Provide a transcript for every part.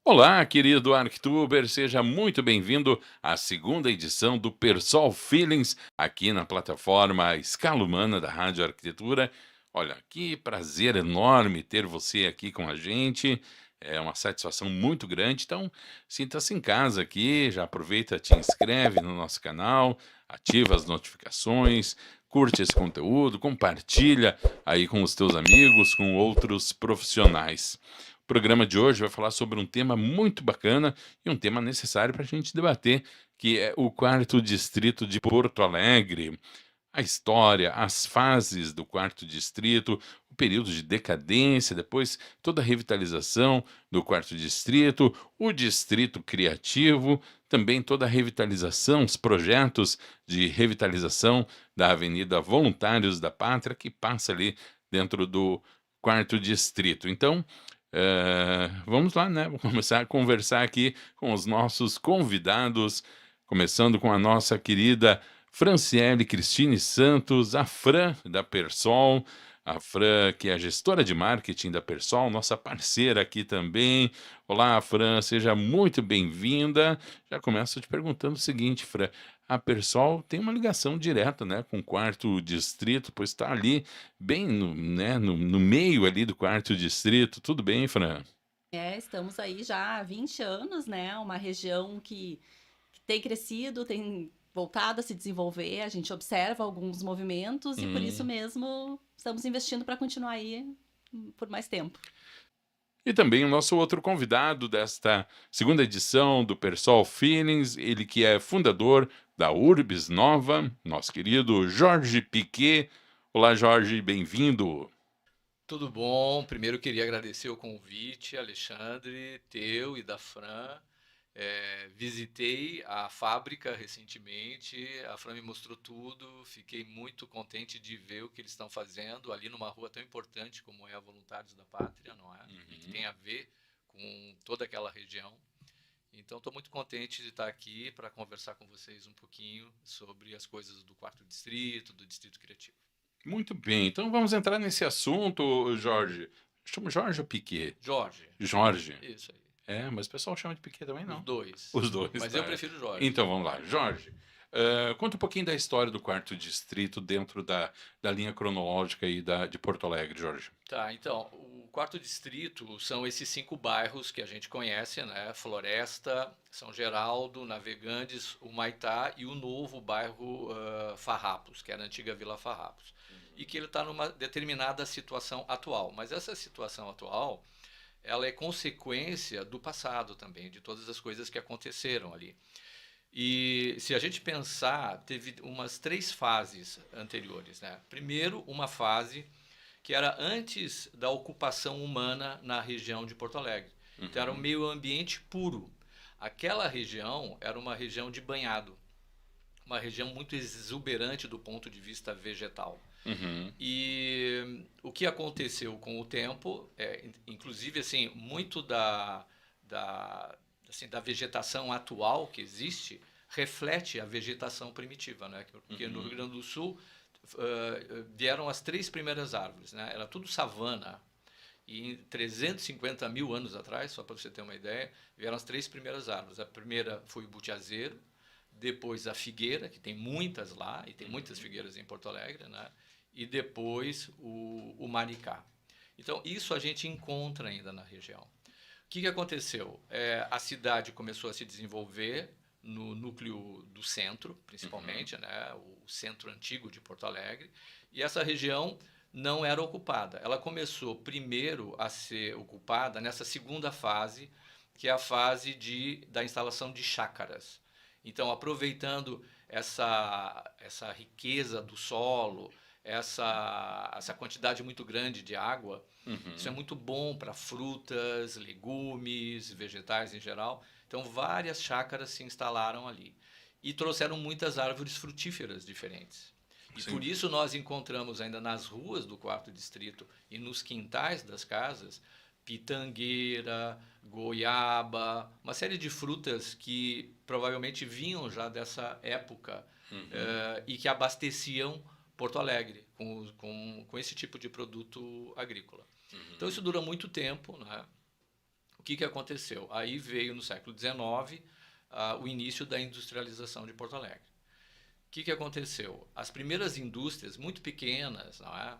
Olá, querido Arctuber, seja muito bem-vindo à segunda edição do Persol Feelings, aqui na plataforma Escala Humana da Rádio Arquitetura. Olha, que prazer enorme ter você aqui com a gente, é uma satisfação muito grande, então sinta-se em casa aqui, já aproveita, te inscreve no nosso canal, ativa as notificações, curte esse conteúdo, compartilha aí com os teus amigos, com outros profissionais. O programa de hoje vai falar sobre um tema muito bacana e um tema necessário para a gente debater, que é o quarto distrito de Porto Alegre. A história, as fases do quarto distrito, o período de decadência, depois toda a revitalização do quarto distrito, o distrito criativo, também toda a revitalização, os projetos de revitalização da Avenida Voluntários da Pátria, que passa ali dentro do quarto distrito. Então, vamos lá, né? Vamos começar a conversar aqui com os nossos convidados, começando com a nossa querida Franciele Cristine Santos, a Fran da Persol, a Fran que é a gestora de marketing da Persol, nossa parceira aqui também. Olá, Fran, seja muito bem-vinda. Já começo te perguntando o seguinte, Fran, a Persol tem uma ligação direta, né, com o quarto distrito, pois está ali bem no, né, no meio ali do quarto distrito. Tudo bem, Fran? Estamos aí já há 20 anos, né? Uma região que tem crescido, tem voltado a se desenvolver. A gente observa alguns movimentos e por isso Hum. mesmo estamos investindo para continuar aí por mais tempo. E também o nosso outro convidado desta segunda edição do Persol Feelings, ele que é fundador da Urbis Nova, nosso querido Jorge Piquet. Olá, Jorge, bem-vindo. Tudo bom? Primeiro eu queria agradecer o convite, Alexandre, teu e da Fran. Visitei a fábrica recentemente, a Fran me mostrou tudo, fiquei muito contente de ver o que eles estão fazendo ali numa rua tão importante como é a Voluntários da Pátria, não é? E que tem a ver com toda aquela região. Então estou muito contente de estar aqui para conversar com vocês um pouquinho sobre as coisas do quarto distrito, do distrito criativo. Muito bem, então vamos entrar nesse assunto, Jorge. Chama Jorge ou Piquet? Jorge, Jorge. isso aí. É, mas o pessoal chama de Piquet também, Os não? dois. Os dois, Mas eu tá. prefiro Jorge. Então vamos lá, Jorge. Conta um pouquinho da história do quarto distrito dentro da linha cronológica aí de Porto Alegre, Jorge. Tá, então, o quarto distrito são esses 5 bairros que a gente conhece, né? Floresta, São Geraldo, Navegantes, Humaitá e o novo bairro Farrapos, que era a antiga Vila Farrapos. E que ele está numa determinada situação atual. Mas essa situação atual, ela é consequência do passado também, de todas as coisas que aconteceram ali. E se a gente pensar, teve umas 3 fases anteriores, né? Primeiro, uma fase que era antes da ocupação humana na região de Porto Alegre. Então era um Uhum, meio ambiente puro. Aquela região era uma região de banhado, uma região muito exuberante do ponto de vista vegetal. uhum, E o que aconteceu com o tempo, inclusive assim, muito da vegetação atual que existe reflete a vegetação primitiva, né? Porque no Rio uhum. Grande do Sul vieram as 3 primeiras árvores, né? Era tudo savana. E em 350 mil anos atrás, só para você ter uma ideia, vieram as 3 primeiras árvores. A primeira foi o butiazeiro, depois a figueira, que tem muitas lá, e tem muitas figueiras em Porto Alegre, né? E depois o maricá. Então, isso a gente encontra ainda na região. O que aconteceu? A cidade começou a se desenvolver no núcleo do centro, Uhum, principalmente, né, o centro antigo de Porto Alegre, e essa região não era ocupada. Ela começou primeiro a ser ocupada nessa segunda fase, que é a fase da instalação de chácaras. Então, aproveitando essa riqueza do solo, essa quantidade muito grande de água, isso é uhum. muito bom para frutas, legumes, vegetais em geral. Então, várias chácaras se instalaram ali e trouxeram muitas árvores frutíferas diferentes. E por Sim, isso nós encontramos ainda nas ruas do quarto distrito e nos quintais das casas pitangueira, goiaba, uma série de frutas que provavelmente vinham já dessa época uhum, e que abasteciam Porto Alegre com esse tipo de produto agrícola. Então uhum. isso dura muito tempo, né? O que aconteceu? Aí veio no século XIX o início da industrialização de Porto Alegre. O que aconteceu? As primeiras indústrias, muito pequenas, não é?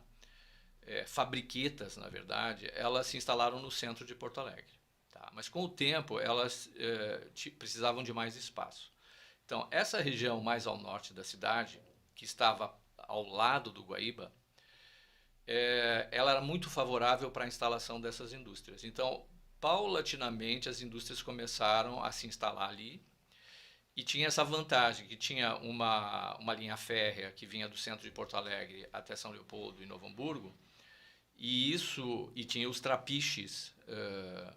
Fabriquetas, na verdade, elas se instalaram no centro de Porto Alegre. Tá? Mas com o tempo elas precisavam de mais espaço. Então, essa região mais ao norte da cidade, que estava ao lado do Guaíba, ela era muito favorável para a instalação dessas indústrias. Então, paulatinamente, as indústrias começaram a se instalar ali e tinha essa vantagem, que tinha uma linha férrea que vinha do centro de Porto Alegre até São Leopoldo e Novo Hamburgo, e tinha os trapiches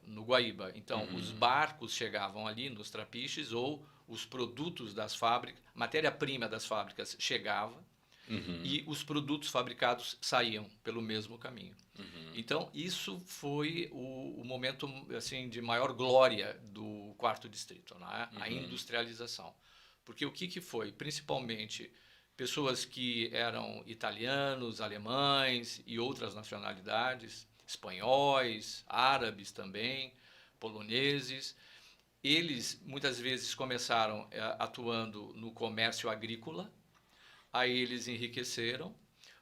no Guaíba. Então, os barcos chegavam ali nos trapiches ou os produtos das fábricas, matéria-prima das fábricas chegava e os produtos fabricados saíam pelo mesmo caminho. Então, isso foi o momento assim, de maior glória do quarto distrito, né? A industrialização. Porque o que foi? Principalmente pessoas que eram italianos, alemães e outras nacionalidades, espanhóis, árabes também, poloneses. Eles muitas vezes começaram atuando no comércio agrícola, aí eles enriqueceram.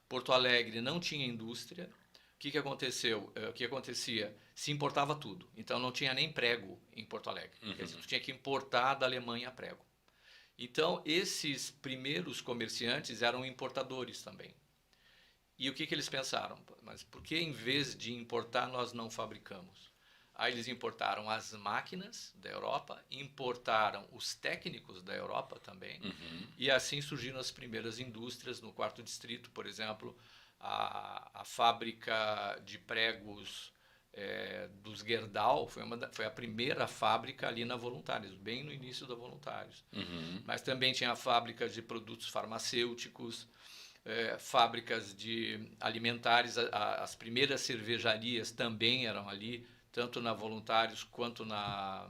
Porto Alegre não tinha indústria. O que aconteceu? O que acontecia? Se importava tudo. Então não tinha nem prego em Porto Alegre. Quer dizer, tu tinha que importar da Alemanha prego. Então, esses primeiros comerciantes eram importadores também. E o que eles pensaram? Mas por que, em vez de importar, nós não fabricamos? Aí eles importaram as máquinas da Europa, importaram os técnicos da Europa também, e assim surgiram as primeiras indústrias no quarto distrito. Por exemplo, a fábrica de pregos dos Gerdau foi a primeira fábrica ali na Voluntários, bem no início da Voluntários. Mas também tinha fábricas de produtos farmacêuticos, fábricas de alimentares, as primeiras cervejarias também eram ali, tanto na Voluntários quanto na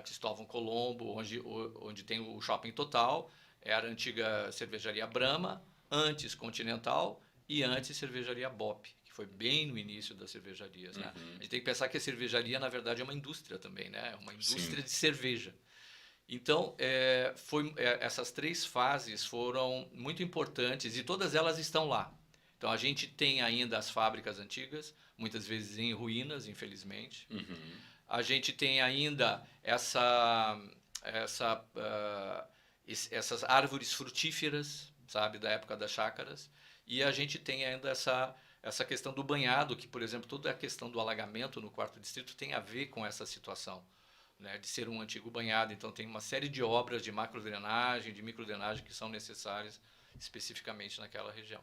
Cristóvão Colombo, onde tem o Shopping Total. Era a antiga cervejaria Brahma, antes Continental e antes cervejaria Bop, que foi bem no início das cervejarias. Né? A gente tem que pensar que a cervejaria, na verdade, é uma indústria também, né? É uma indústria de cerveja. Então, essas três fases foram muito importantes e todas elas estão lá. Então, a gente tem ainda as fábricas antigas, muitas vezes em ruínas, infelizmente. A gente tem ainda essas árvores frutíferas, sabe, da época das chácaras. E a gente tem ainda essa questão do banhado, que, por exemplo, toda a questão do alagamento no quarto distrito tem a ver com essa situação, né, de ser um antigo banhado. Então, tem uma série de obras de macrodrenagem, de microdrenagem que são necessárias especificamente naquela região.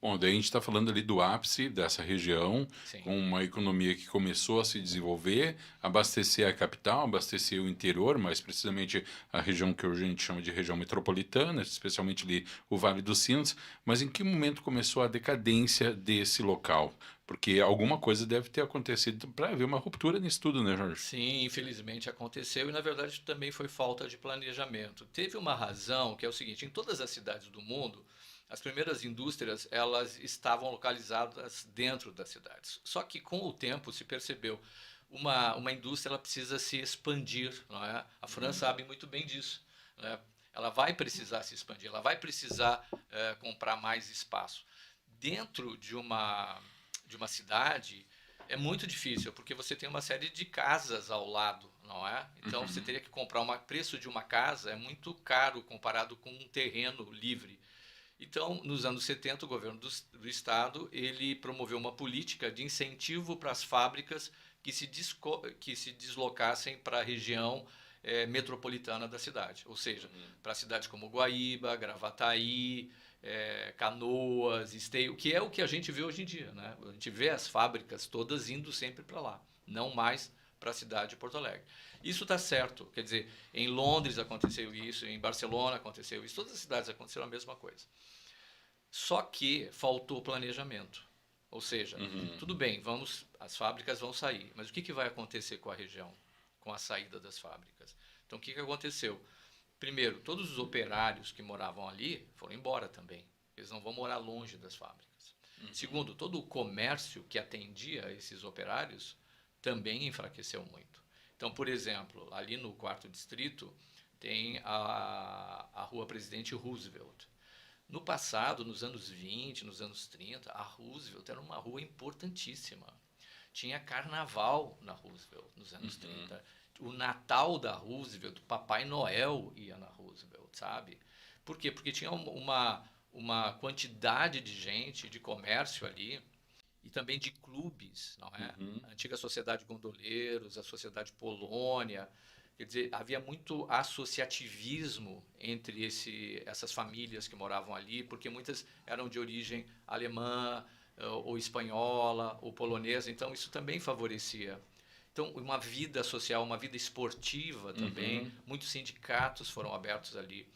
Bom, daí a gente está falando ali do ápice dessa região, Sim. com uma economia que começou a se desenvolver, abastecer a capital, abastecer o interior, mais precisamente a região que hoje a gente chama de região metropolitana, especialmente ali o Vale dos Sinos. Mas em que momento começou a decadência desse local? Porque alguma coisa deve ter acontecido para haver uma ruptura nisso tudo, né, Jorge? Sim, infelizmente aconteceu e, na verdade, também foi falta de planejamento. Teve uma razão, que é o seguinte: em todas as cidades do mundo, as primeiras indústrias elas estavam localizadas dentro das cidades. Só que, com o tempo, se percebeu uma indústria ela precisa se expandir, não é? A França sabe muito bem disso, né? Ela vai precisar se expandir, ela vai precisar comprar mais espaço. Dentro de uma cidade é muito difícil, porque você tem uma série de casas ao lado, não é? Então, você teria que comprar o preço de uma casa é muito caro comparado com um terreno livre. Então, nos anos 70, o governo do estado ele promoveu uma política de incentivo para as fábricas que se deslocassem para a região metropolitana da cidade, ou seja, para cidades como Guaíba, Gravataí, Canoas, Esteio, que é o que a gente vê hoje em dia, né? A gente vê as fábricas todas indo sempre para lá, não mais para a cidade de Porto Alegre. Isso está certo, quer dizer, em Londres aconteceu isso, em Barcelona aconteceu isso, todas as cidades aconteceram a mesma coisa. Só que faltou planejamento, ou seja, tudo bem, as fábricas vão sair, mas o que vai acontecer com a região, com a saída das fábricas? Então, o que aconteceu? Primeiro, todos os operários que moravam ali foram embora também. Eles não vão morar longe das fábricas. Segundo, todo o comércio que atendia esses operários também enfraqueceu muito. Então, por exemplo, ali no 4º Distrito tem a Rua Presidente Roosevelt. No passado, nos anos 20, nos anos 30, a Roosevelt era uma rua importantíssima. Tinha carnaval na Roosevelt nos anos 30. O Natal da Roosevelt, o Papai Noel ia na Roosevelt, sabe? Por quê? Porque tinha uma quantidade de gente, de comércio ali, e também de clubes, não é? A antiga Sociedade Gondoleiros, a Sociedade Polônia. Quer dizer, havia muito associativismo entre essas famílias que moravam ali, porque muitas eram de origem alemã, ou espanhola, ou polonesa, então isso também favorecia. Então, uma vida social, uma vida esportiva também, muitos sindicatos foram abertos ali.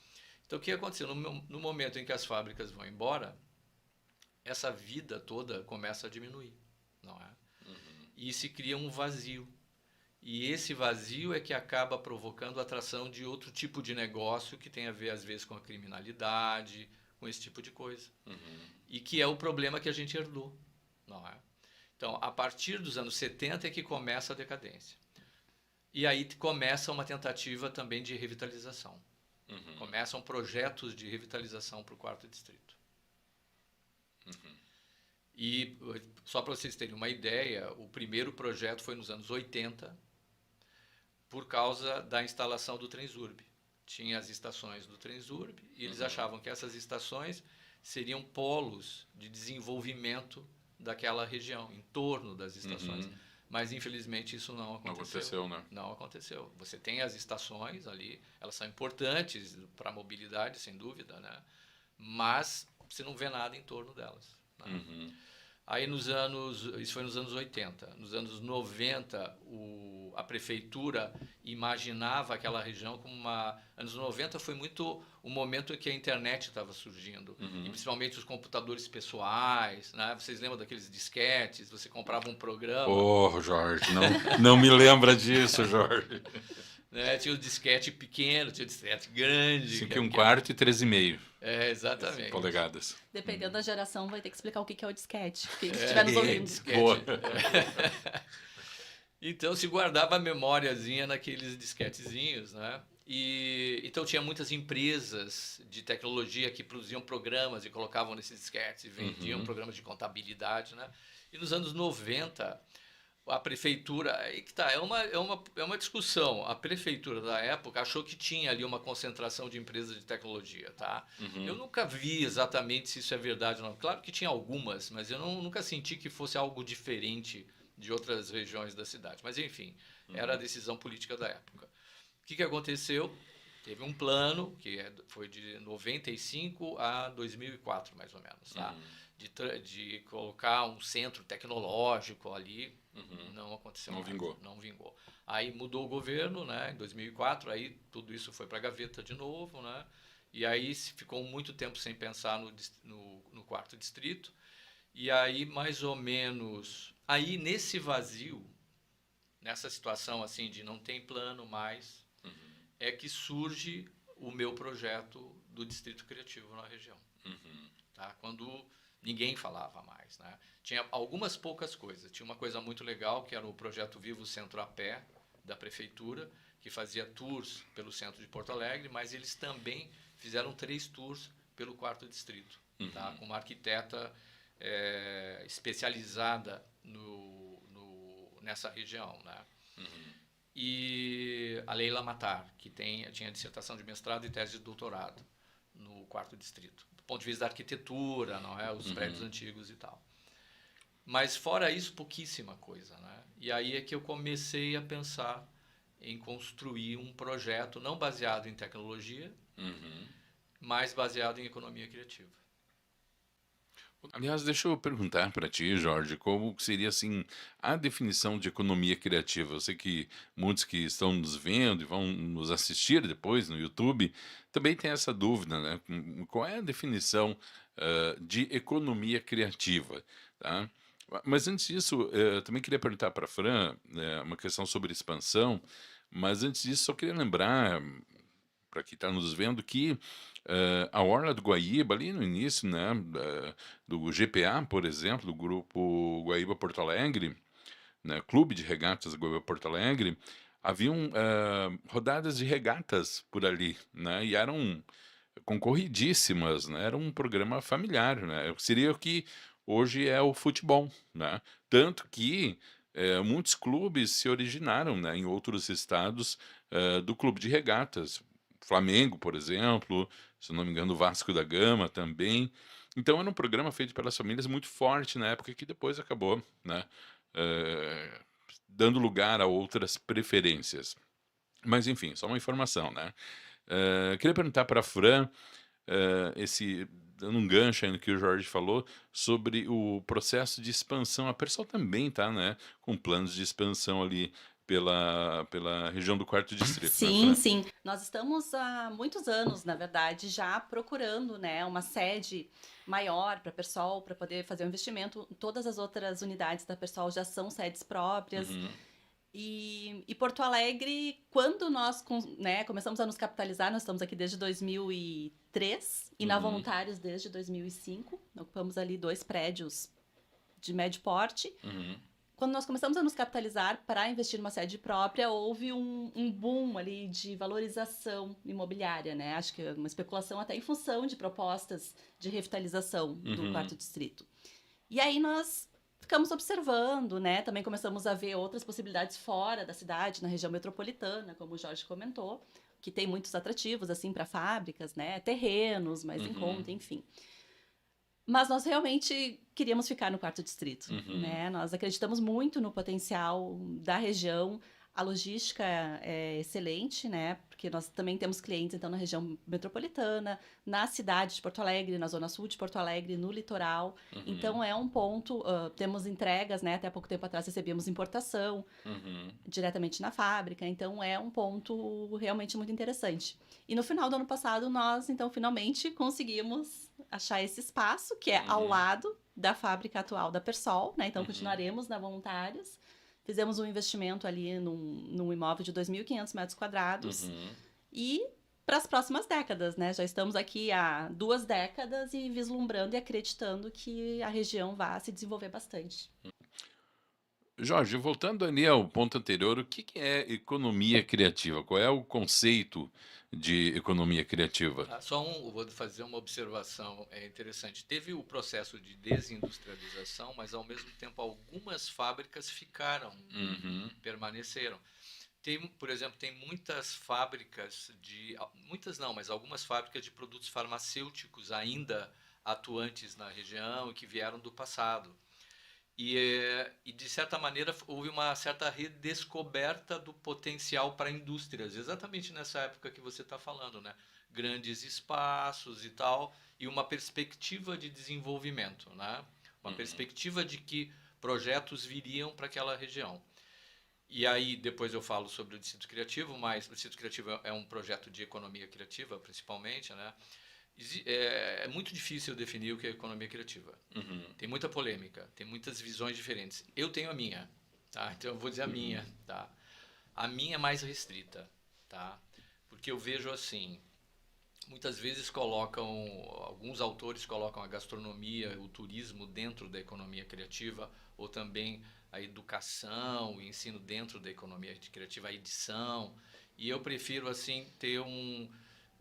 Então, o que aconteceu? No momento em que as fábricas vão embora, essa vida toda começa a diminuir, não é? E se cria um vazio. E esse vazio é que acaba provocando a atração de outro tipo de negócio que tem a ver, às vezes, com a criminalidade, com esse tipo de coisa. E que é o problema que a gente herdou, não é? Então, a partir dos anos 70 é que começa a decadência. E aí começa uma tentativa também de revitalização. Começam projetos de revitalização para o 4º Distrito. E, só para vocês terem uma ideia, o primeiro projeto foi nos anos 80, por causa da instalação do Transurb. Tinha as estações do Transurb e eles achavam que essas estações seriam polos de desenvolvimento daquela região, em torno das estações. Mas, infelizmente, isso não aconteceu. Não aconteceu, né? Não aconteceu. Você tem as estações ali, elas são importantes para a mobilidade, sem dúvida, né? Mas você não vê nada em torno delas. Né? Aí, isso foi nos anos 80. Nos anos 90, a prefeitura imaginava aquela região como uma... Anos 90 foi muito o momento em que a internet estava surgindo, e principalmente os computadores pessoais, né? Vocês lembram daqueles disquetes? Você comprava um programa... Oh, Jorge, não me lembra disso, Jorge. Né? Tinha o disquete pequeno, tinha o disquete grande. 5 1/4 e 13,5. Exatamente. Polegadas. Dependendo da geração, vai ter que explicar o que é o disquete. Quem estiver nos ouvindo. Disquete. Então, se guardava a memóriazinha naqueles disquetezinhos, né? Então, tinha muitas empresas de tecnologia que produziam programas e colocavam nesses disquetes e vendiam programas de contabilidade, né? E nos anos 90... a prefeitura, aí que tá, é uma discussão. A prefeitura da época achou que tinha ali uma concentração de empresas de tecnologia, tá? Eu nunca vi exatamente se isso é verdade ou não. Claro que tinha algumas, mas eu nunca senti que fosse algo diferente de outras regiões da cidade. Mas, enfim, era a decisão política da época. O que aconteceu? Teve um plano, que foi de 95 a 2004, mais ou menos, tá? De colocar um centro tecnológico ali. Não aconteceu nada. Não vingou. Aí mudou o governo, né, em 2004, aí tudo isso foi para a gaveta de novo, né? E aí ficou muito tempo sem pensar no 4º Distrito. E aí, mais ou menos, aí nesse vazio, nessa situação assim de não tem plano mais, é que surge o meu projeto do Distrito Criativo na região. Tá? Quando ninguém falava mais, né? Tinha algumas poucas coisas. Tinha uma coisa muito legal, que era o projeto Vivo Centro a Pé, da prefeitura, que fazia tours pelo centro de Porto Alegre, mas eles também fizeram 3 tours pelo 4º Distrito, tá? Com uma arquiteta especializada nessa região, né? E a Leila Matar, que tinha dissertação de mestrado e tese de doutorado no 4º Distrito, do ponto de vista da arquitetura, não é? Os prédios antigos e tal. Mas fora isso, pouquíssima coisa, né? E aí é que eu comecei a pensar em construir um projeto não baseado em tecnologia, mas baseado em economia criativa. Aliás, deixa eu perguntar para ti, Jorge, como seria assim a definição de economia criativa? Eu sei que muitos que estão nos vendo e vão nos assistir depois no YouTube também têm essa dúvida, né? Qual é a definição de economia criativa, tá? Mas antes disso, eu também queria perguntar para a Fran uma questão sobre expansão, mas antes disso, só queria lembrar para quem está nos vendo que a Orla do Guaíba, ali no início, né, do GPA, por exemplo, do Grupo Guaíba Porto Alegre, né, Clube de Regatas Goiânia Porto Alegre, haviam rodadas de regatas por ali, né, e eram concorridíssimas, né, era um programa familiar, né, seria o que hoje é o futebol, né, tanto que muitos clubes se originaram, né, em outros estados do clube de regatas, Flamengo, por exemplo, se eu não me engano, o Vasco da Gama também. Então era um programa feito pelas famílias muito forte na época que depois acabou, né, eh, dando lugar a outras preferências. Mas enfim, só uma informação, né. Queria perguntar para a Fran, dando um gancho aí no que o Jorge falou, sobre o processo de expansão. A Persol também tá, né, com planos de expansão ali pela região do Quarto Distrito, né, Sim, Fran? sim. Nós estamos há muitos anos, na verdade, já procurando, né, uma sede maior para a Persol, para poder fazer o investimento. Todas as outras unidades da Persol já são sedes próprias. Uhum, E Porto Alegre, quando nós, né, começamos a nos capitalizar, nós estamos aqui desde 2003 e na uhum, Voluntários desde 2005. Ocupamos ali 2 prédios de médio porte. uhum, Quando nós começamos a nos capitalizar para investir numa sede própria, houve um boom ali de valorização imobiliária, né? Acho que é uma especulação até em função de propostas de revitalização do uhum, quarto distrito. E aí nós ficamos observando, né? Também começamos a ver outras possibilidades fora da cidade, na região metropolitana, como o Jorge comentou, que tem muitos atrativos assim para fábricas, né? Terrenos, mais em uhum, conta, enfim. Mas nós realmente queríamos ficar no quarto distrito, uhum, né? Nós acreditamos muito no potencial da região. A logística é excelente, né? Porque nós também temos clientes então na região metropolitana, na cidade de Porto Alegre, na zona sul de Porto Alegre, no litoral. uhum, Então é um ponto. Temos entregas, né? Até pouco tempo atrás recebíamos importação uhum. diretamente na fábrica. Então é um ponto realmente muito interessante. E no final do ano passado nós então finalmente conseguimos achar esse espaço que é ao Uhum, lado da fábrica atual da Persol, né? Então uhum, continuaremos na Voluntários. Fizemos um investimento ali num imóvel de 2.500 metros quadrados uhum. e para as próximas décadas, né? Já estamos aqui há 2 décadas e vislumbrando e acreditando que a região vai se desenvolver bastante. Jorge, voltando ali ao ponto anterior, o que que é economia criativa? Qual é o conceito de economia criativa? Vou fazer uma observação interessante. Teve o processo de desindustrialização, mas ao mesmo tempo algumas fábricas ficaram, Uhum, permaneceram. Tem, por exemplo, tem muitas fábricas muitas não, mas algumas fábricas de produtos farmacêuticos ainda atuantes na região e que vieram do passado. E de certa maneira houve uma certa redescoberta do potencial para indústrias, exatamente nessa época que você está falando, né? Grandes espaços e tal, e uma perspectiva de desenvolvimento, né? Uma uhum, perspectiva de que projetos viriam para aquela região. E aí depois eu falo sobre o Distrito Criativo, mas o Distrito Criativo é um projeto de economia criativa, principalmente, né? É muito difícil definir o que é economia criativa. uhum, Tem muita polêmica, tem muitas visões diferentes. Eu tenho a minha, tá? Então eu vou dizer a uhum, minha, tá? A minha é mais restrita, tá? Porque eu vejo assim, muitas vezes alguns autores colocam a gastronomia, o turismo dentro da economia criativa, ou também a educação, o ensino dentro da economia criativa, a edição. E eu prefiro assim ter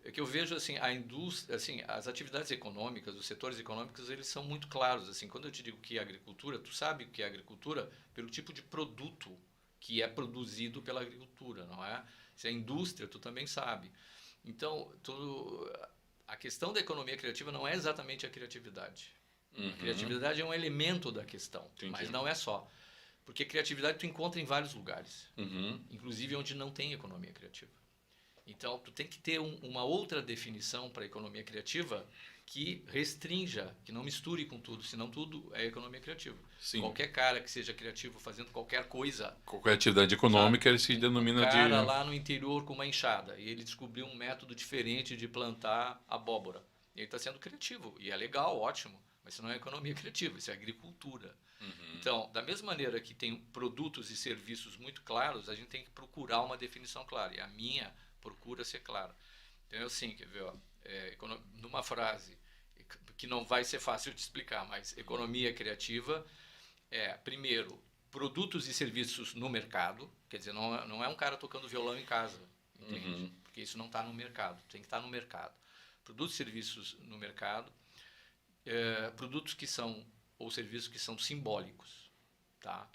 é que eu vejo assim a indústria, assim, as atividades econômicas, os setores econômicos, eles são muito claros, assim, quando eu te digo que é agricultura, tu sabe o que é agricultura pelo tipo de produto que é produzido pela agricultura, não é? Se é indústria, tu também sabe. Então, a questão da economia criativa não é exatamente a criatividade. A uhum. criatividade é um elemento da questão, Entendi. mas não é só. Porque criatividade tu encontra em vários lugares, Uhum, inclusive onde não tem economia criativa. Então, tu tem que ter uma outra definição para a economia criativa que restrinja, que não misture com tudo, senão tudo é economia criativa. sim. Qualquer cara que seja criativo fazendo qualquer coisa, Qualquer atividade sabe? econômica ele se Um denomina de. cara lá no interior com uma enxada e ele descobriu um método diferente de plantar abóbora. Ele está sendo criativo e é legal, ótimo, mas isso não é economia criativa, isso é agricultura. Uhum, Então, da mesma maneira que tem produtos e serviços muito claros, a gente tem que procurar uma definição clara. E a minha procura ser clara. Então, é assim, quer ver, ó, numa frase que não vai ser fácil de explicar, mas economia criativa é, primeiro, produtos e serviços no mercado, quer dizer, não é um cara tocando violão em casa, entende? Porque isso não está no mercado, tem que estar no mercado. Produtos e serviços no mercado, produtos que são, ou serviços que são simbólicos, tá?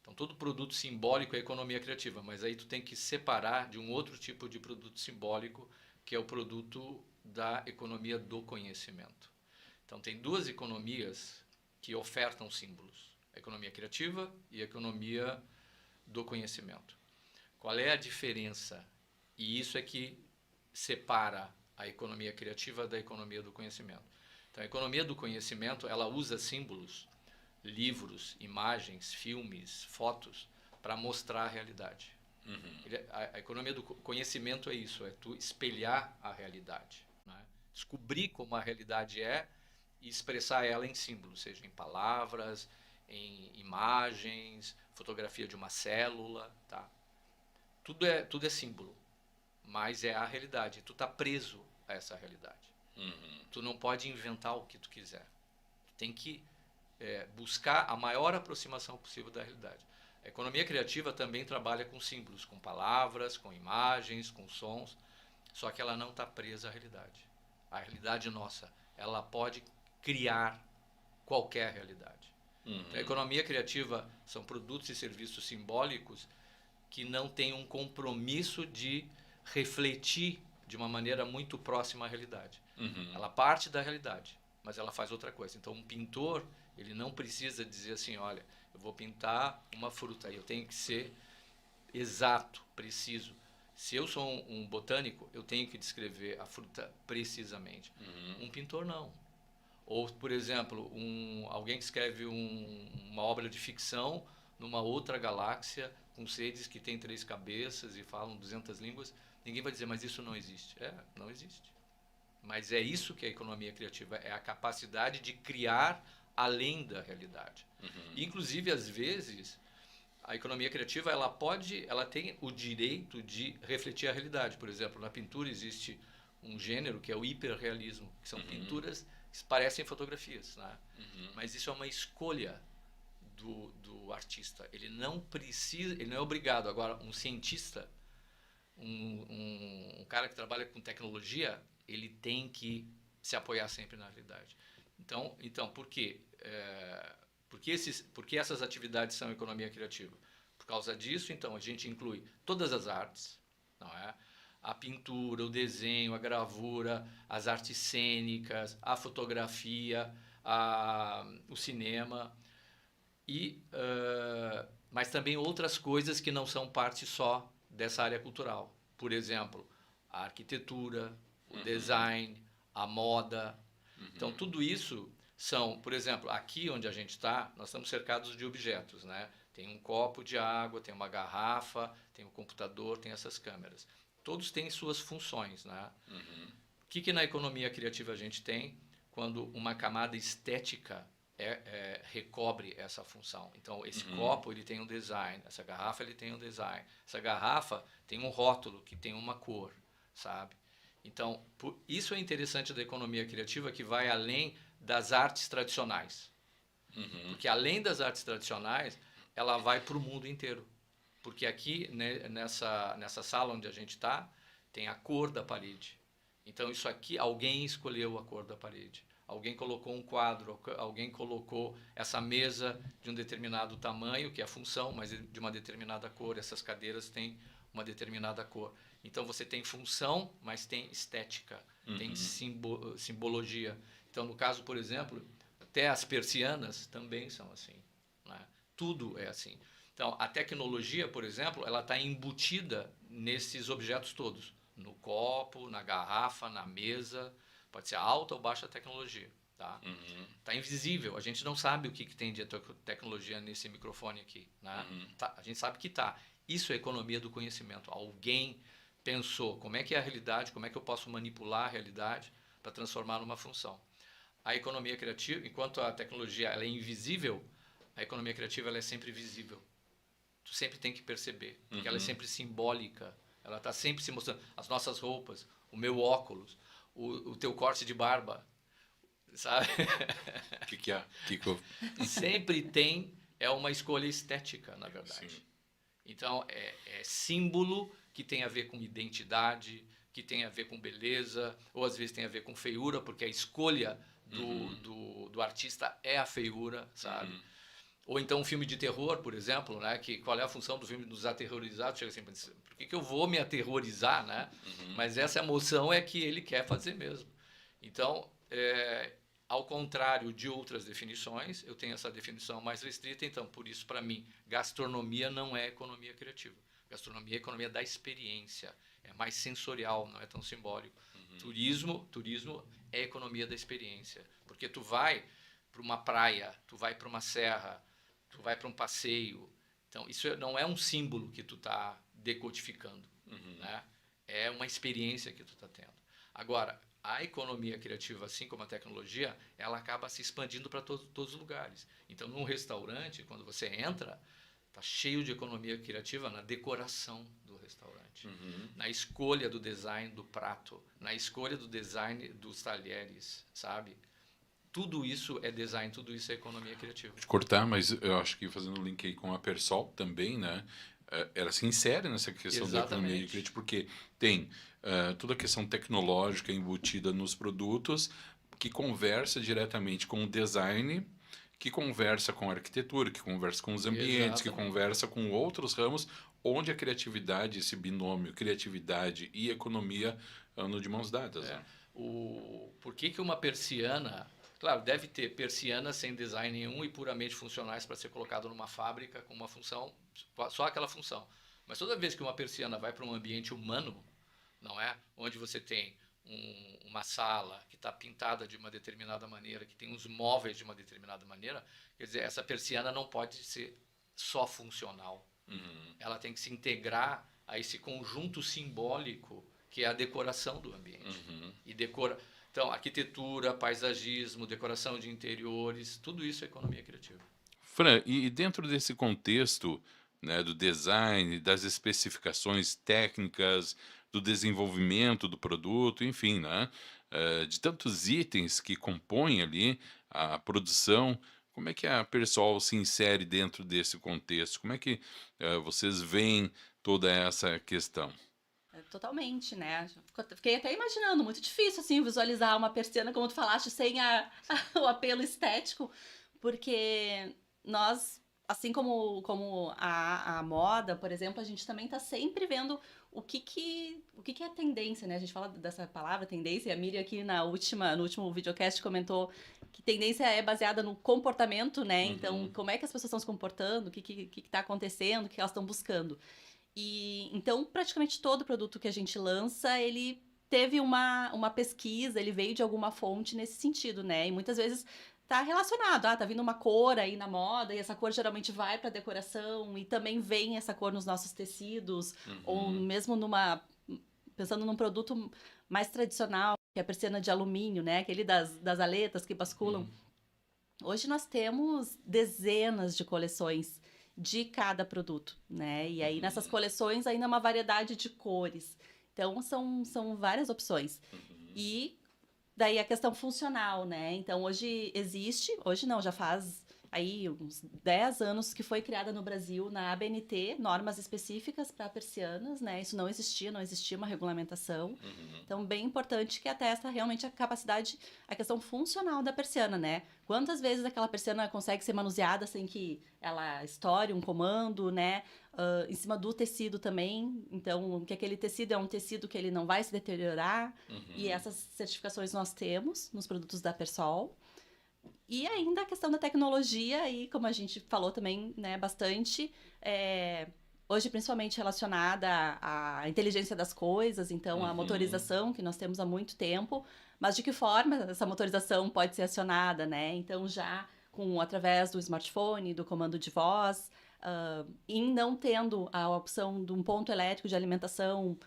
Então, todo produto simbólico é economia criativa, mas aí tu tem que separar de um outro tipo de produto simbólico, que é o produto da economia do conhecimento. Então, tem duas economias que ofertam símbolos, a economia criativa e a economia do conhecimento. Qual é a diferença? E isso é que separa a economia criativa da economia do conhecimento. Então, a economia do conhecimento, ela usa símbolos, livros, imagens, filmes, fotos, para mostrar a realidade. A economia do conhecimento é isso, é tu espelhar a realidade, né? Descobrir como a realidade é e expressar ela em símbolos, seja em palavras, em imagens, fotografia de uma célula, tá? Tudo é símbolo, mas é a realidade. Tu tá preso a essa realidade. Tu não pode inventar o que tu quiser. Tu tem que buscar a maior aproximação possível da realidade. A economia criativa também trabalha com símbolos, com palavras, com imagens, com sons, só que ela não está presa à realidade. A realidade nossa, ela pode criar qualquer realidade. Então, a economia criativa são produtos e serviços simbólicos que não têm um compromisso de refletir de uma maneira muito próxima à realidade. Ela parte da realidade, mas ela faz outra coisa. Então, um pintor, ele não precisa dizer assim, olha, eu vou pintar uma fruta, eu tenho que ser exato, preciso. Se eu sou um botânico, eu tenho que descrever a fruta precisamente. Um pintor não. Ou, por exemplo, alguém que escreve uma obra de ficção numa outra galáxia, com seres que têm 3 cabeças e falam 200 línguas, ninguém vai dizer, mas isso não existe. Não existe. Mas é isso que é a economia criativa, é a capacidade de criar além da realidade. Inclusive, às vezes, a economia criativa ela tem o direito de refletir a realidade. Por exemplo, na pintura existe um gênero que é o hiperrealismo, que são pinturas que parecem fotografias, né? Mas isso é uma escolha do artista. Ele não é obrigado. Agora, um cientista, um cara que trabalha com tecnologia, ele tem que se apoiar sempre na realidade. Então por quê? Porque essas atividades são economia criativa? Por causa disso, então, a gente inclui todas as artes, não é? A pintura, o desenho, a gravura, as artes cênicas, a fotografia, o cinema, mas também outras coisas que não são parte só dessa área cultural. Por exemplo, a arquitetura, o design, a moda. Então, tudo isso são, por exemplo, aqui onde a gente está, nós estamos cercados de objetos, né? Tem um copo de água, tem uma garrafa, tem um computador, tem essas câmeras. Todos têm suas funções, né? O que na economia criativa a gente tem quando uma camada estética recobre essa função? Então, esse copo ele tem um design, essa garrafa ele tem um design, essa garrafa tem um rótulo que tem uma cor, sabe? Então, isso é interessante da economia criativa, que vai além das artes tradicionais. Porque além das artes tradicionais, ela vai para o mundo inteiro. Porque aqui, né, nessa sala onde a gente está, tem a cor da parede. Então, isso aqui, alguém escolheu a cor da parede. Alguém colocou um quadro, alguém colocou essa mesa de um determinado tamanho, que é a função, mas de uma determinada cor. Essas cadeiras têm uma determinada cor. Então, você tem função, mas tem estética, tem simbologia. Então, no caso, por exemplo, até as persianas também são assim, né? Tudo é assim. Então, a tecnologia, por exemplo, ela está embutida nesses objetos todos. No copo, na garrafa, na mesa. Pode ser alta ou baixa tecnologia. Tá? Tá invisível. A gente não sabe o que tem de tecnologia nesse microfone aqui. Né? Tá, a gente sabe que está. Isso é economia do conhecimento. Alguém pensou como é que é a realidade, como é que eu posso manipular a realidade para transformar numa função. A economia criativa, enquanto a tecnologia ela é invisível, a economia criativa ela é sempre visível. Tu sempre tem que perceber, porque ela é sempre simbólica. Ela está sempre se mostrando. As nossas roupas, o meu óculos, o teu corte de barba, sabe? Que é? Sempre tem é uma escolha estética, na verdade. Sim. Então, é símbolo que tem a ver com identidade, que tem a ver com beleza, ou às vezes tem a ver com feiura, porque a escolha do artista é a feiura, sabe? Ou então um filme de terror, por exemplo, né? Que qual é a função do filme dos aterrorizados? Chega assim, por que eu vou me aterrorizar, né? Mas essa emoção é que ele quer fazer mesmo. Então, ao contrário de outras definições, eu tenho essa definição mais restrita, então, por isso, para mim, gastronomia não é economia criativa. Gastronomia é economia da experiência, é mais sensorial, não é tão simbólico. Turismo é economia da experiência, porque tu vai para uma praia, tu vai para uma serra, tu vai para um passeio, então isso não é um símbolo que tu está decodificando, né? É uma experiência que tu está tendo. Agora, a economia criativa, assim como a tecnologia, ela acaba se expandindo para todos os lugares. Então, num restaurante, quando você entra, está cheio de economia criativa na decoração do restaurante, na escolha do design do prato, na escolha do design dos talheres, sabe? Tudo isso é design, tudo isso é economia criativa. De cortar, mas eu acho que fazendo um link aí com a Persol também, né? Ela se insere nessa questão da economia criativa, porque tem toda a questão tecnológica embutida nos produtos, que conversa diretamente com o design, que conversa com a arquitetura, que conversa com os ambientes, que conversa com outros ramos, onde a criatividade, esse binômio, criatividade e economia andam de mãos dadas. Né? Por que uma persiana... Claro, deve ter persianas sem design nenhum e puramente funcionais para ser colocado numa fábrica com uma função, só aquela função. Mas toda vez que uma persiana vai para um ambiente humano, não é? Onde você tem uma sala que está pintada de uma determinada maneira, que tem os móveis de uma determinada maneira, quer dizer, essa persiana não pode ser só funcional. Ela tem que se integrar a esse conjunto simbólico que é a decoração do ambiente. Então, arquitetura, paisagismo, decoração de interiores, tudo isso é economia criativa. Fran, e dentro desse contexto, né, do design, das especificações técnicas, do desenvolvimento do produto, enfim, né, de tantos itens que compõem ali a produção, como é que a Persol se insere dentro desse contexto? Como é que vocês veem toda essa questão? Totalmente, né? Fiquei até imaginando, muito difícil, assim, visualizar uma persiana, como tu falaste, sem o apelo estético, porque nós, assim como a moda, por exemplo, a gente também está sempre vendo o que é a tendência, né? A gente fala dessa palavra, tendência, e a Miriam aqui no último videocast comentou que tendência é baseada no comportamento, né? Então, como é que as pessoas estão se comportando, o que está acontecendo, o que elas estão buscando. E então, praticamente todo produto que a gente lança, ele teve uma pesquisa, ele veio de alguma fonte nesse sentido, né? E muitas vezes tá relacionado, tá vindo uma cor aí na moda, e essa cor geralmente vai para decoração, e também vem essa cor nos nossos tecidos, ou mesmo pensando num produto mais tradicional, que é a persiana de alumínio, né? Aquele das aletas que basculam. Hoje nós temos dezenas de coleções de cada produto, né? E aí nessas coleções ainda uma variedade de cores. Então são várias opções. E daí a questão funcional, né? Então hoje não, já faz aí uns 10 anos que foi criada no Brasil na ABNT, normas específicas para persianas, né? Isso não existia uma regulamentação. Então, bem importante que atesta realmente a capacidade, a questão funcional da persiana, né? Quantas vezes aquela persiana consegue ser manuseada sem que ela estoure um comando, né? Em cima do tecido também. Então, que aquele tecido é um tecido que ele não vai se deteriorar. E essas certificações nós temos nos produtos da Persol. E ainda a questão da tecnologia, e como a gente falou também, né, bastante, hoje principalmente relacionada à inteligência das coisas, então a motorização que nós temos há muito tempo, mas de que forma essa motorização pode ser acionada, né? Então já através do smartphone, do comando de voz, e não tendo a opção de um ponto elétrico de alimentação,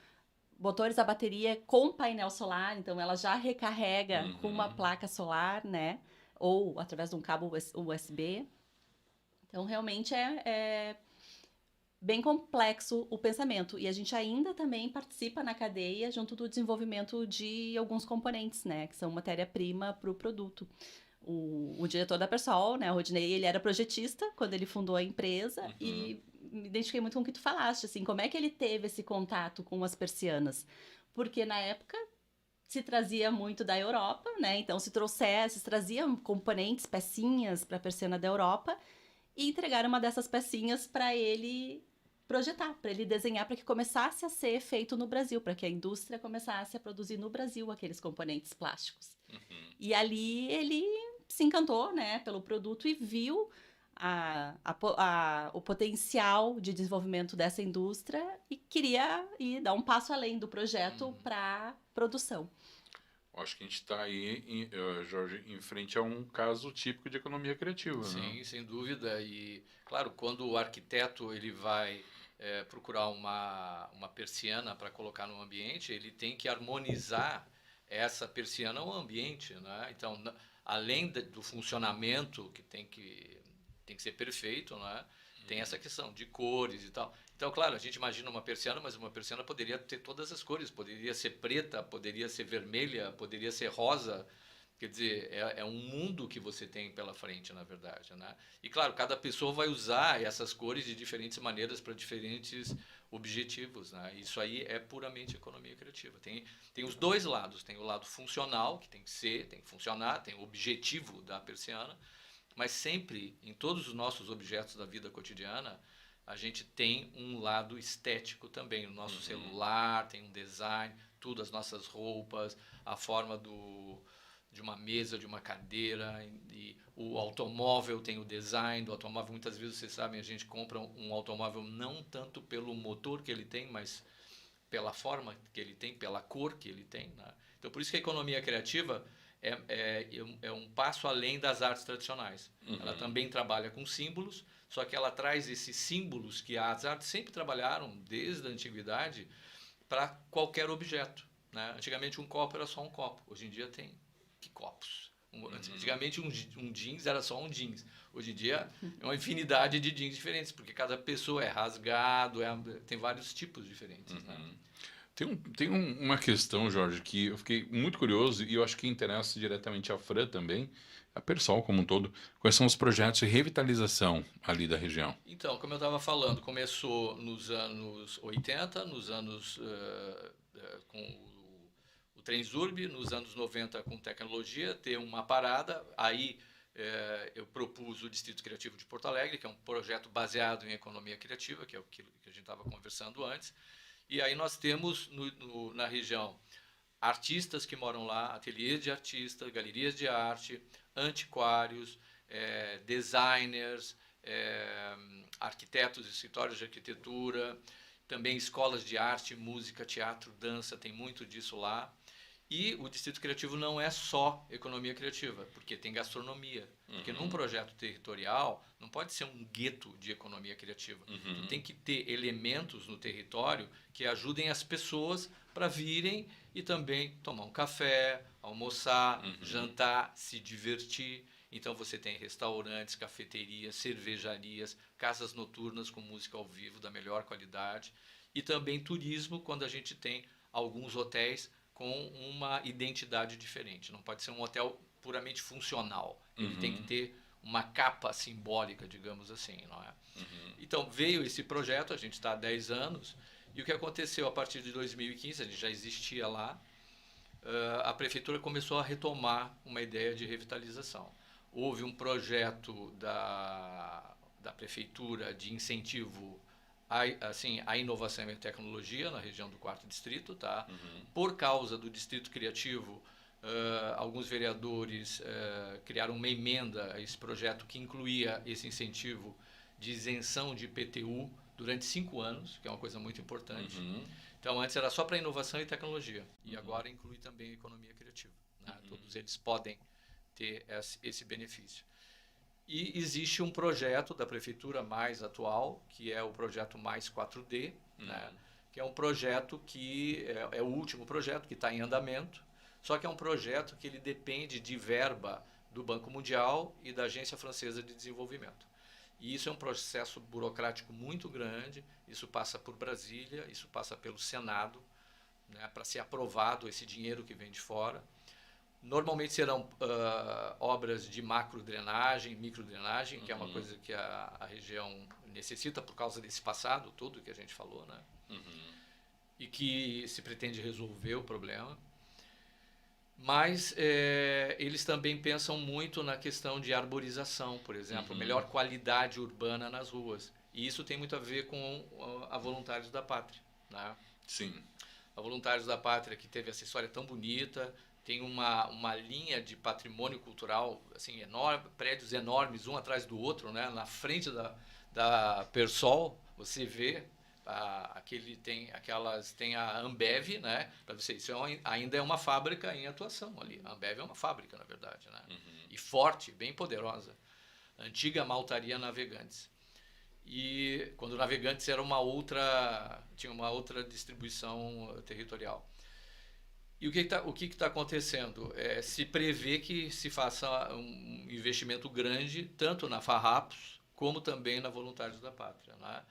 motores a bateria com painel solar, então ela já recarrega com uma placa solar, né? Ou através de um cabo USB. Então, realmente é bem complexo o pensamento. E a gente ainda também participa na cadeia junto do desenvolvimento de alguns componentes, né? Que são matéria-prima para o produto. O diretor da Persol, né, o Rodinei, ele era projetista quando ele fundou a empresa Uhum. e me identifiquei muito com o que tu falaste, assim, como é que ele teve esse contato com as persianas? Porque na época se trazia muito da Europa, né? Então se traziam componentes, pecinhas para a persiana da Europa e entregaram uma dessas pecinhas para ele projetar, para ele desenhar, para que começasse a ser feito no Brasil, para que a indústria começasse a produzir no Brasil aqueles componentes plásticos. Uhum. E ali ele se encantou, né, pelo produto e viu o potencial de desenvolvimento dessa indústria e queria ir dar um passo além do projeto para produção. Acho que a gente está aí, Jorge, em frente a um caso típico de economia criativa, né? Sim, sem dúvida. E, claro, quando o arquiteto ele vai procurar uma persiana para colocar no ambiente, ele tem que harmonizar essa persiana ao ambiente, né? Então, além do funcionamento tem que ser perfeito, né? Tem essa questão de cores e tal. Então, claro, a gente imagina uma persiana, mas uma persiana poderia ter todas as cores. Poderia ser preta, poderia ser vermelha, poderia ser rosa. Quer dizer, é um mundo que você tem pela frente, na verdade, né? E, claro, cada pessoa vai usar essas cores de diferentes maneiras para diferentes objetivos, né? Isso aí é puramente economia criativa. Tem os dois lados. Tem o lado funcional, que tem que ser, tem que funcionar, tem o objetivo da persiana, mas sempre, em todos os nossos objetos da vida cotidiana, a gente tem um lado estético também. O nosso celular tem um design, tudo, as nossas roupas, a forma de uma mesa, de uma cadeira, e o automóvel tem o design do automóvel. Muitas vezes, vocês sabem, a gente compra um automóvel não tanto pelo motor que ele tem, mas pela forma que ele tem, pela cor que ele tem, né? Então, por isso que a economia criativa é um passo além das artes tradicionais. Ela também trabalha com símbolos, só que ela traz esses símbolos que as artes sempre trabalharam desde a antiguidade para qualquer objeto, né? Antigamente um copo era só um copo, hoje em dia tem que copos. Antigamente um jeans era só um jeans. Hoje em dia é uma infinidade de jeans diferentes, porque cada pessoa é rasgado, tem vários tipos diferentes, né? Uma questão, Jorge, que eu fiquei muito curioso e eu acho que interessa diretamente a Fran também, a Persol como um todo. Quais são os projetos de revitalização ali da região? Então, como eu estava falando, começou nos anos 80, com o Transurb, nos anos 90 com tecnologia, ter uma parada. Aí eu propus o Distrito Criativo de Porto Alegre, que é um projeto baseado em economia criativa, que é o que a gente estava conversando antes. E aí nós temos na região artistas que moram lá, ateliês de artistas, galerias de arte, antiquários, designers, arquitetos, escritórios de arquitetura, também escolas de arte, música, teatro, dança, tem muito disso lá. E o Distrito Criativo não é só economia criativa, porque tem gastronomia. Porque num projeto territorial não pode ser um gueto de economia criativa. Tu tem que ter elementos no território que ajudem as pessoas para virem e também tomar um café, almoçar, jantar, se divertir. Então você tem restaurantes, cafeterias, cervejarias, casas noturnas com música ao vivo da melhor qualidade. E também turismo, quando a gente tem alguns hotéis com uma identidade diferente. Não pode ser um hotel puramente funcional. Ele tem que ter uma capa simbólica, digamos assim, não é? Então veio esse projeto, a gente está há 10 anos, e o que aconteceu a partir de 2015, a gente já existia lá, a prefeitura começou a retomar uma ideia de revitalização. Houve um projeto da prefeitura de incentivo a inovação e a tecnologia na região do 4º Distrito, tá? Por causa do Distrito Criativo, alguns vereadores criaram uma emenda a esse projeto que incluía esse incentivo de isenção de IPTU durante 5 anos, que é uma coisa muito importante. Então, antes era só para inovação e tecnologia, e agora inclui também a economia criativa, né? Todos eles podem ter esse benefício. E existe um projeto da prefeitura mais atual, que é o projeto Mais 4D, né? Que é um projeto que é o último projeto que está em andamento, só que é um projeto que ele depende de verba do Banco Mundial e da Agência Francesa de Desenvolvimento. E isso é um processo burocrático muito grande, isso passa por Brasília, isso passa pelo Senado, né, para ser aprovado esse dinheiro que vem de fora. Normalmente serão obras de macrodrenagem, microdrenagem, que é uma coisa que a região necessita por causa desse passado todo que a gente falou, né? E que se pretende resolver o problema. Mas eles também pensam muito na questão de arborização, por exemplo, melhor qualidade urbana nas ruas. E isso tem muito a ver com a Voluntários da Pátria, né? Sim. A Voluntários da Pátria, que teve essa história tão bonita, tem uma linha de patrimônio cultural assim, enorme, prédios enormes, um atrás do outro, né? Na frente da Persol, você vê tem a Ambev, né? Para você, isso ainda é uma fábrica em atuação ali. A Ambev é uma fábrica, na verdade, né? E forte, bem poderosa. Antiga Maltaria Navegantes. E quando Navegantes tinha uma outra distribuição territorial. E o que está acontecendo? Se prevê que se faça um investimento grande, tanto na Farrapos, como também na Voluntários da Pátria, né?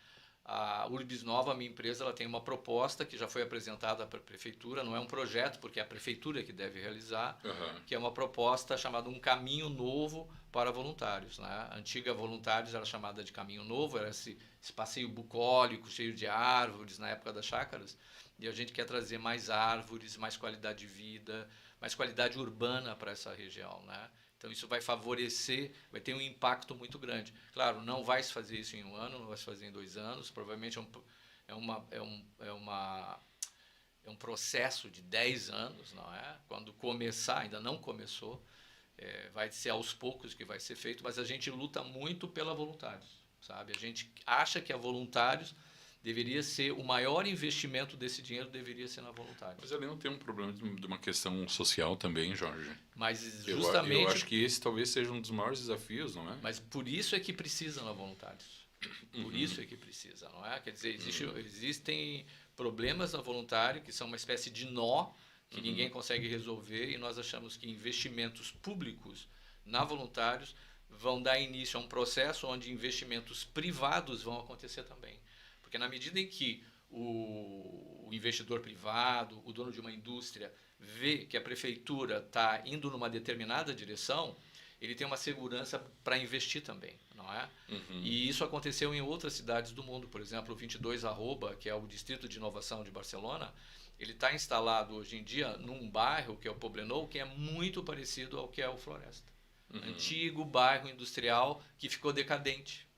A Urbis Nova, a minha empresa, ela tem uma proposta que já foi apresentada para a prefeitura, não é um projeto, porque é a prefeitura que deve realizar, que é uma proposta chamada Um Caminho Novo para Voluntários, né? A antiga Voluntários era chamada de Caminho Novo, era esse passeio bucólico, cheio de árvores, na época das chácaras, e a gente quer trazer mais árvores, mais qualidade de vida, mais qualidade urbana para essa região, né? Então, isso vai favorecer, vai ter um impacto muito grande. Claro, não vai se fazer isso em um ano, não vai se fazer em 2 anos, provavelmente é um processo de 10 anos, não é? Quando começar, ainda não começou, vai ser aos poucos que vai ser feito, mas a gente luta muito pela Voluntários, sabe? A gente acha que a Voluntários deveria ser, o maior investimento desse dinheiro deveria ser na Voluntários. Mas ali não tem um problema de uma questão social também, Jorge? Mas justamente... Eu acho que esse talvez seja um dos maiores desafios, não é? Mas por isso é que precisa na Voluntários. Por isso é que precisa, não é? Quer dizer, existem problemas na Voluntário que são uma espécie de nó que ninguém consegue resolver, e nós achamos que investimentos públicos na Voluntários vão dar início a um processo onde investimentos privados vão acontecer também. Porque na medida em que o investidor privado, o dono de uma indústria, vê que a prefeitura está indo numa determinada direção, ele tem uma segurança para investir também, não é? E isso aconteceu em outras cidades do mundo. Por exemplo, o 22 Arroba, que é o Distrito de Inovação de Barcelona, ele está instalado hoje em dia num bairro, que é o Poblenou, que é muito parecido ao que é o Floresta. Antigo bairro industrial que ficou decadente.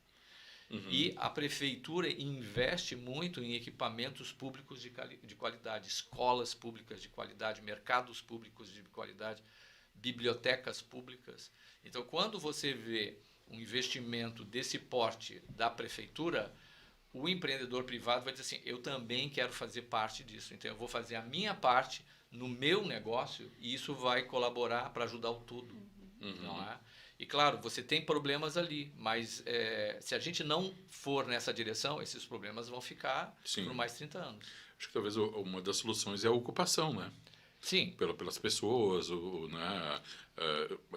E a prefeitura investe muito em equipamentos públicos de qualidade, escolas públicas de qualidade, mercados públicos de qualidade, bibliotecas públicas. Então, quando você vê um investimento desse porte da prefeitura, o empreendedor privado vai dizer assim, eu também quero fazer parte disso, então eu vou fazer a minha parte no meu negócio e isso vai colaborar para ajudar o todo, não é? E claro, você tem problemas ali, mas se a gente não for nessa direção, esses problemas vão ficar por mais 30 anos. Acho que talvez uma das soluções é a ocupação, né? Sim. Pelas pessoas, né?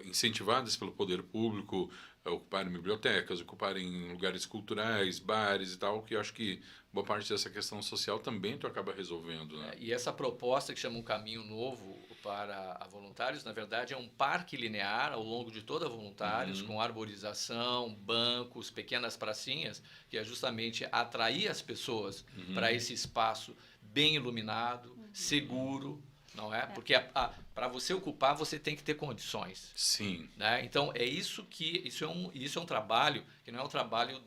Incentivadas pelo poder público a ocuparem bibliotecas, ocuparem lugares culturais, bares e tal, que eu acho que boa parte dessa questão social também tu acaba resolvendo, né? E essa proposta que chama Um Caminho Novo para a Voluntários, na verdade, é um parque linear ao longo de toda a Voluntários, com arborização, bancos, pequenas pracinhas, que é justamente atrair as pessoas para esse espaço bem iluminado, seguro, não é? Porque para você ocupar, você tem que ter condições. Sim. Né? Então, isso é um trabalho que não é um trabalho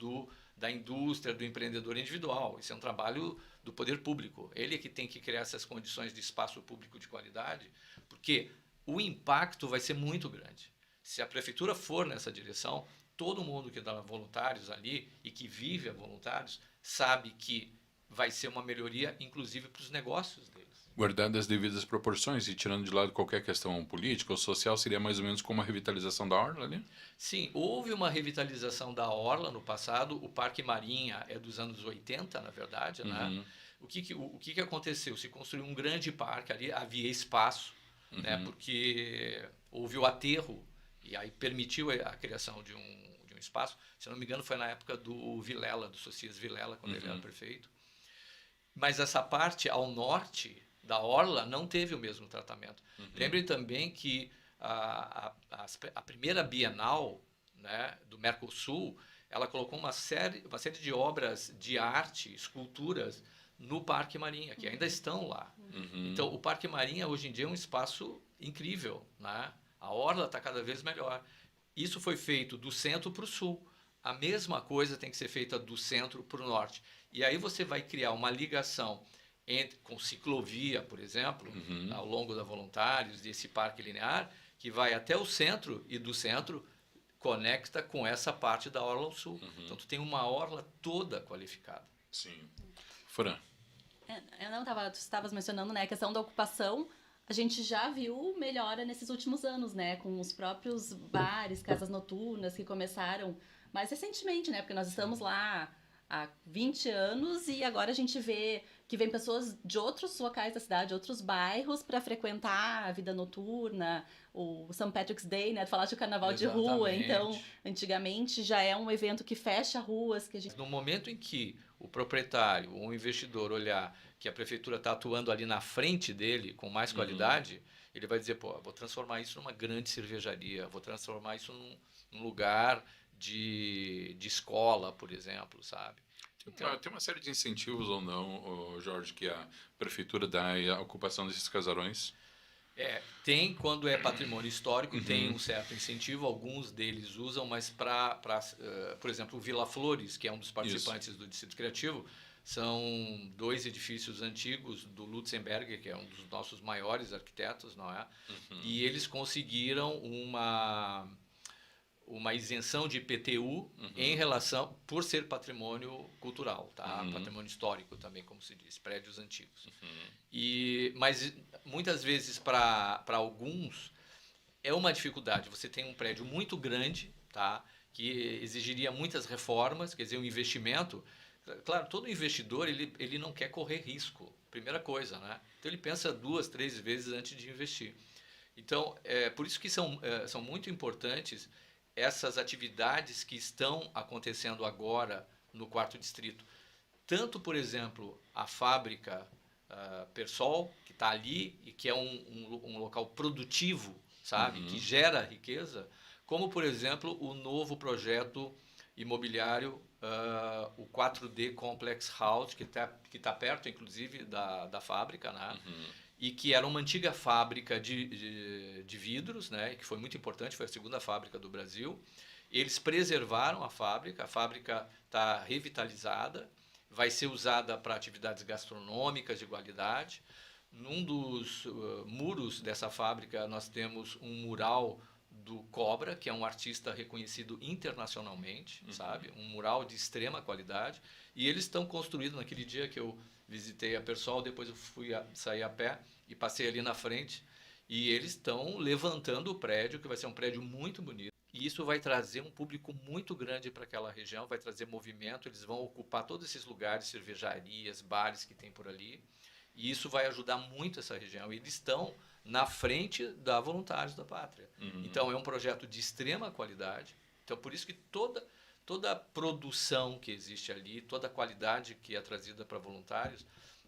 da indústria, do empreendedor individual. Isso é um trabalho do poder público. Ele é que tem que criar essas condições de espaço público de qualidade, porque o impacto vai ser muito grande. Se a prefeitura for nessa direção, todo mundo que dá voluntários ali e que vive a voluntários sabe que vai ser uma melhoria, inclusive, para os negócios deles. Guardadas as devidas proporções e tirando de lado qualquer questão política ou social, seria mais ou menos como a revitalização da orla ali? Sim, houve uma revitalização da orla no passado. O Parque Marinha é dos anos 80, na verdade, né? O que aconteceu? Se construiu um grande parque ali, havia espaço, né? Porque houve o aterro e aí permitiu a criação de um espaço. Se não me engano, foi na época do Vilela, do Socias Vilela, quando ele era prefeito. Mas essa parte ao norte, da orla não teve o mesmo tratamento. Uhum. Lembre também que a primeira Bienal, né, do Mercosul, ela colocou uma série de obras de arte, esculturas, no Parque Marinha, que ainda estão lá. Uhum. Então, o Parque Marinha, hoje em dia, é um espaço incrível, né? A orla está cada vez melhor. Isso foi feito do centro para o sul. A mesma coisa tem que ser feita do centro para o norte. E aí você vai criar uma ligação com ciclovia, por exemplo, Uhum. ao longo da Voluntários, desse parque linear, que vai até o centro e do centro conecta com essa parte da orla ao sul. Uhum. Então, tu tem uma orla toda qualificada. Sim. Fran. Tu estavas mencionando, né, a questão da ocupação. A gente já viu melhora nesses últimos anos, né, com os próprios bares, casas noturnas que começaram mais recentemente, né, porque nós estamos lá há 20 anos e agora a gente vê que vem pessoas de outros locais da cidade, outros bairros, para frequentar a vida noturna, o St. Patrick's Day, né, tu falaste o carnaval de rua, então, antigamente já é um evento que fecha ruas. Que a gente... No momento em que o proprietário ou o investidor olhar que a prefeitura está atuando ali na frente dele com mais qualidade, ele vai dizer, pô, vou transformar isso numa grande cervejaria, vou transformar isso num lugar de escola, por exemplo, sabe? Então, tem uma série de incentivos ou não, Jorge, que a prefeitura dá à ocupação desses casarões? Tem quando é patrimônio histórico, tem um certo incentivo, alguns deles usam, mas por exemplo, o Vila Flores, que é um dos participantes do Distrito Criativo, são 2 edifícios antigos do Lutzenberger, que é um dos nossos maiores arquitetos, não é? E eles conseguiram uma isenção de IPTU em relação, por ser patrimônio cultural, tá? Patrimônio histórico também, como se diz, prédios antigos. Mas muitas vezes para alguns é uma dificuldade. Você tem um prédio muito grande, tá? Que exigiria muitas reformas, quer dizer, um investimento. Claro, todo investidor ele não quer correr risco, primeira coisa, né? Então ele pensa 2, 3 vezes antes de investir. Então, por isso que são muito importantes essas atividades que estão acontecendo agora no 4º Distrito. Tanto, por exemplo, a fábrica Persol, que está ali e que é um local produtivo, sabe? Que gera riqueza, como, por exemplo, o novo projeto imobiliário, o 4D Complex House, que tá perto, inclusive, da fábrica, né? E que era uma antiga fábrica de vidros, né? Que foi muito importante, foi a 2ª fábrica do Brasil. Eles preservaram a fábrica está revitalizada, vai ser usada para atividades gastronômicas de qualidade. Num dos muros dessa fábrica, nós temos um mural do Cobra, que é um artista reconhecido internacionalmente, sabe? Um mural de extrema qualidade. E eles estão construindo, naquele dia que eu visitei a Persol, depois eu sair a pé e passei ali na frente, e eles estão levantando o prédio, que vai ser um prédio muito bonito. E isso vai trazer um público muito grande para aquela região, vai trazer movimento, eles vão ocupar todos esses lugares, cervejarias, bares que tem por ali, e isso vai ajudar muito essa região. Eles estão na frente da Voluntários da Pátria. Então, é um projeto de extrema qualidade. Então, por isso que toda a produção que existe ali, toda a qualidade que é trazida para voluntários,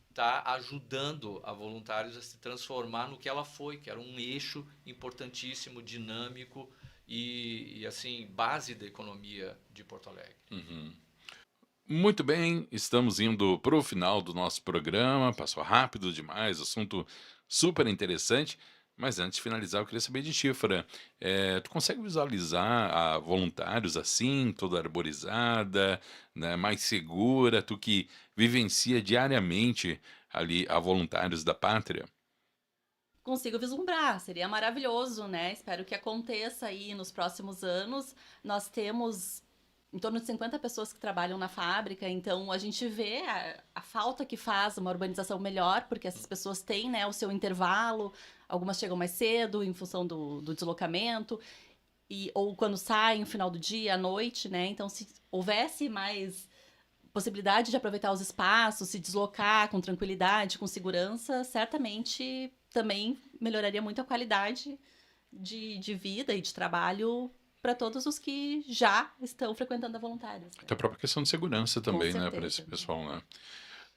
está ajudando a Voluntários a se transformar no que ela foi, que era um eixo importantíssimo, dinâmico e assim, base da economia de Porto Alegre. Muito bem, estamos indo para o final do nosso programa, passou rápido demais, assunto super interessante, mas antes de finalizar eu queria saber de ti, Fran, tu consegue visualizar a Voluntários assim, toda arborizada, né, mais segura, tu que vivencia diariamente ali a Voluntários da Pátria? Consigo vislumbrar, seria maravilhoso, né? Espero que aconteça aí nos próximos anos. Nós temos em torno de 50 pessoas que trabalham na fábrica, então a gente vê a falta que faz uma urbanização melhor, porque essas pessoas têm, né, o seu intervalo, algumas chegam mais cedo em função do deslocamento, ou quando saem no final do dia, à noite, né? Então, se houvesse mais possibilidade de aproveitar os espaços, se deslocar com tranquilidade, com segurança, certamente também melhoraria muito a qualidade de vida e de trabalho para todos os que já estão frequentando a Voluntários. Né? Até a própria questão de segurança também, né, para esse certeza. pessoal, né?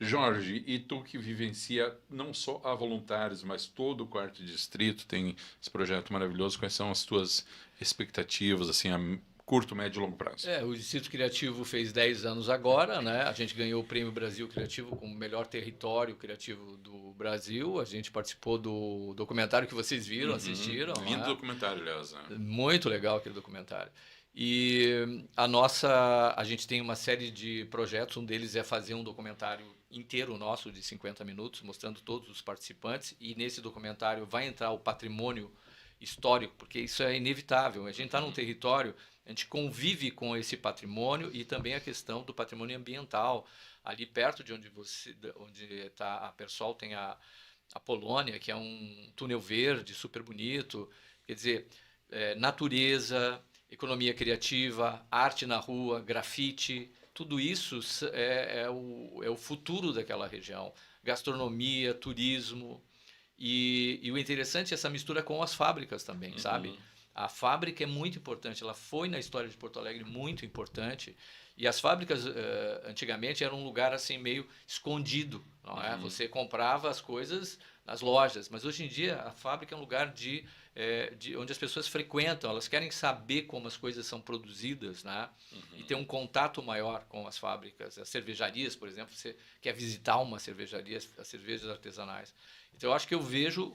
Jorge, e tu que vivencia não só a voluntários, mas todo o quarto distrito tem esse projeto maravilhoso, quais são as tuas expectativas, assim, a curto, médio e longo prazo? O Distrito Criativo fez 10 anos agora, né? A gente ganhou o Prêmio Brasil Criativo como melhor território criativo do Brasil. A gente participou do documentário que vocês viram, assistiram. Lindo né? documentário, aliás. Né? Muito legal aquele documentário. E a gente tem uma série de projetos, um deles é fazer um documentário inteiro nosso de 50 minutos, mostrando todos os participantes, e nesse documentário vai entrar o patrimônio histórico, porque isso é inevitável. A gente está num território, a gente convive com esse patrimônio e também a questão do patrimônio ambiental. Ali perto de onde está a Persol, tem a Polônia, que é um túnel verde super bonito. Quer dizer, natureza, economia criativa, arte na rua, grafite, tudo isso é o futuro daquela região. Gastronomia, turismo. E o interessante é essa mistura com as fábricas também, sabe? A fábrica é muito importante, ela foi na história de Porto Alegre muito importante. E as fábricas, antigamente, eram um lugar assim meio escondido, não é? Você comprava as coisas nas lojas, mas hoje em dia a fábrica é um lugar de onde as pessoas frequentam, elas querem saber como as coisas são produzidas, né? E ter um contato maior com as fábricas. As cervejarias, por exemplo, você quer visitar uma cervejaria, as cervejas artesanais. Então, eu acho que eu vejo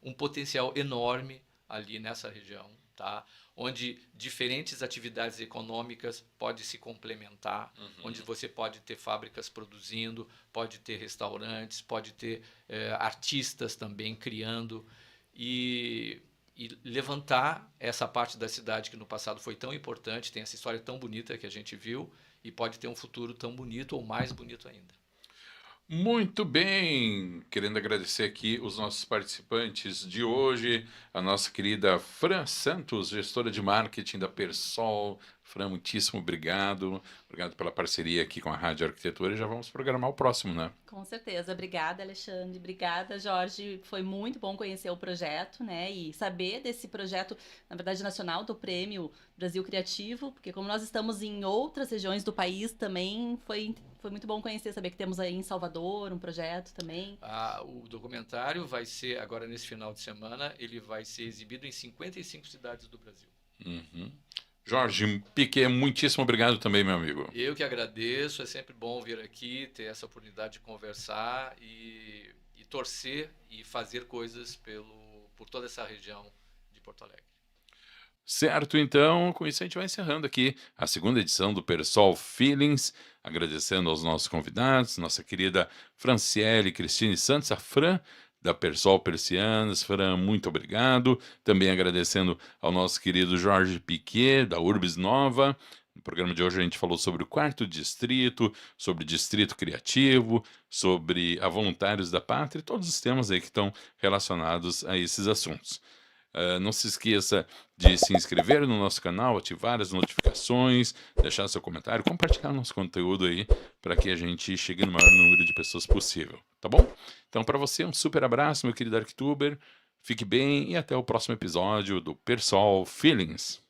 um potencial enorme ali nessa região, tá? Onde diferentes atividades econômicas podem se complementar, onde você pode ter fábricas produzindo, pode ter restaurantes, pode ter artistas também criando e levantar essa parte da cidade que no passado foi tão importante, tem essa história tão bonita que a gente viu e pode ter um futuro tão bonito ou mais bonito ainda. Muito bem, querendo agradecer aqui os nossos participantes de hoje, a nossa querida Fran Santos, gestora de marketing da Persol. Fran, muitíssimo obrigado. Obrigado pela parceria aqui com a Rádio Arquitetura e já vamos programar o próximo, né? Com certeza. Obrigada, Alexandre. Obrigada, Jorge. Foi muito bom conhecer o projeto, né? E saber desse projeto, na verdade, nacional do Prêmio Brasil Criativo, porque como nós estamos em outras regiões do país também, foi muito bom conhecer, saber que temos aí em Salvador um projeto também. O documentário vai ser, agora nesse final de semana, ele vai ser exibido em 55 cidades do Brasil. Jorge Piquet, muitíssimo obrigado também, meu amigo. Eu que agradeço, é sempre bom vir aqui, ter essa oportunidade de conversar e torcer e fazer coisas por toda essa região de Porto Alegre. Certo, então, com isso a gente vai encerrando aqui a segunda edição do Persol Feelings, agradecendo aos nossos convidados, nossa querida Franciele Cristine Santos, a Fran, da Persol Persianas. Fran, muito obrigado. Também agradecendo ao nosso querido Jorge Piquet, da Urbis Nova. No programa de hoje a gente falou sobre o quarto distrito, sobre distrito criativo, sobre a Voluntários da Pátria, e todos os temas aí que estão relacionados a esses assuntos. Não se esqueça de se inscrever no nosso canal, ativar as notificações, deixar seu comentário, compartilhar nosso conteúdo aí para que a gente chegue no maior número de pessoas possível, tá bom? Então, para você, um super abraço, meu querido Arquituber, fique bem e até o próximo episódio do Persol Feelings.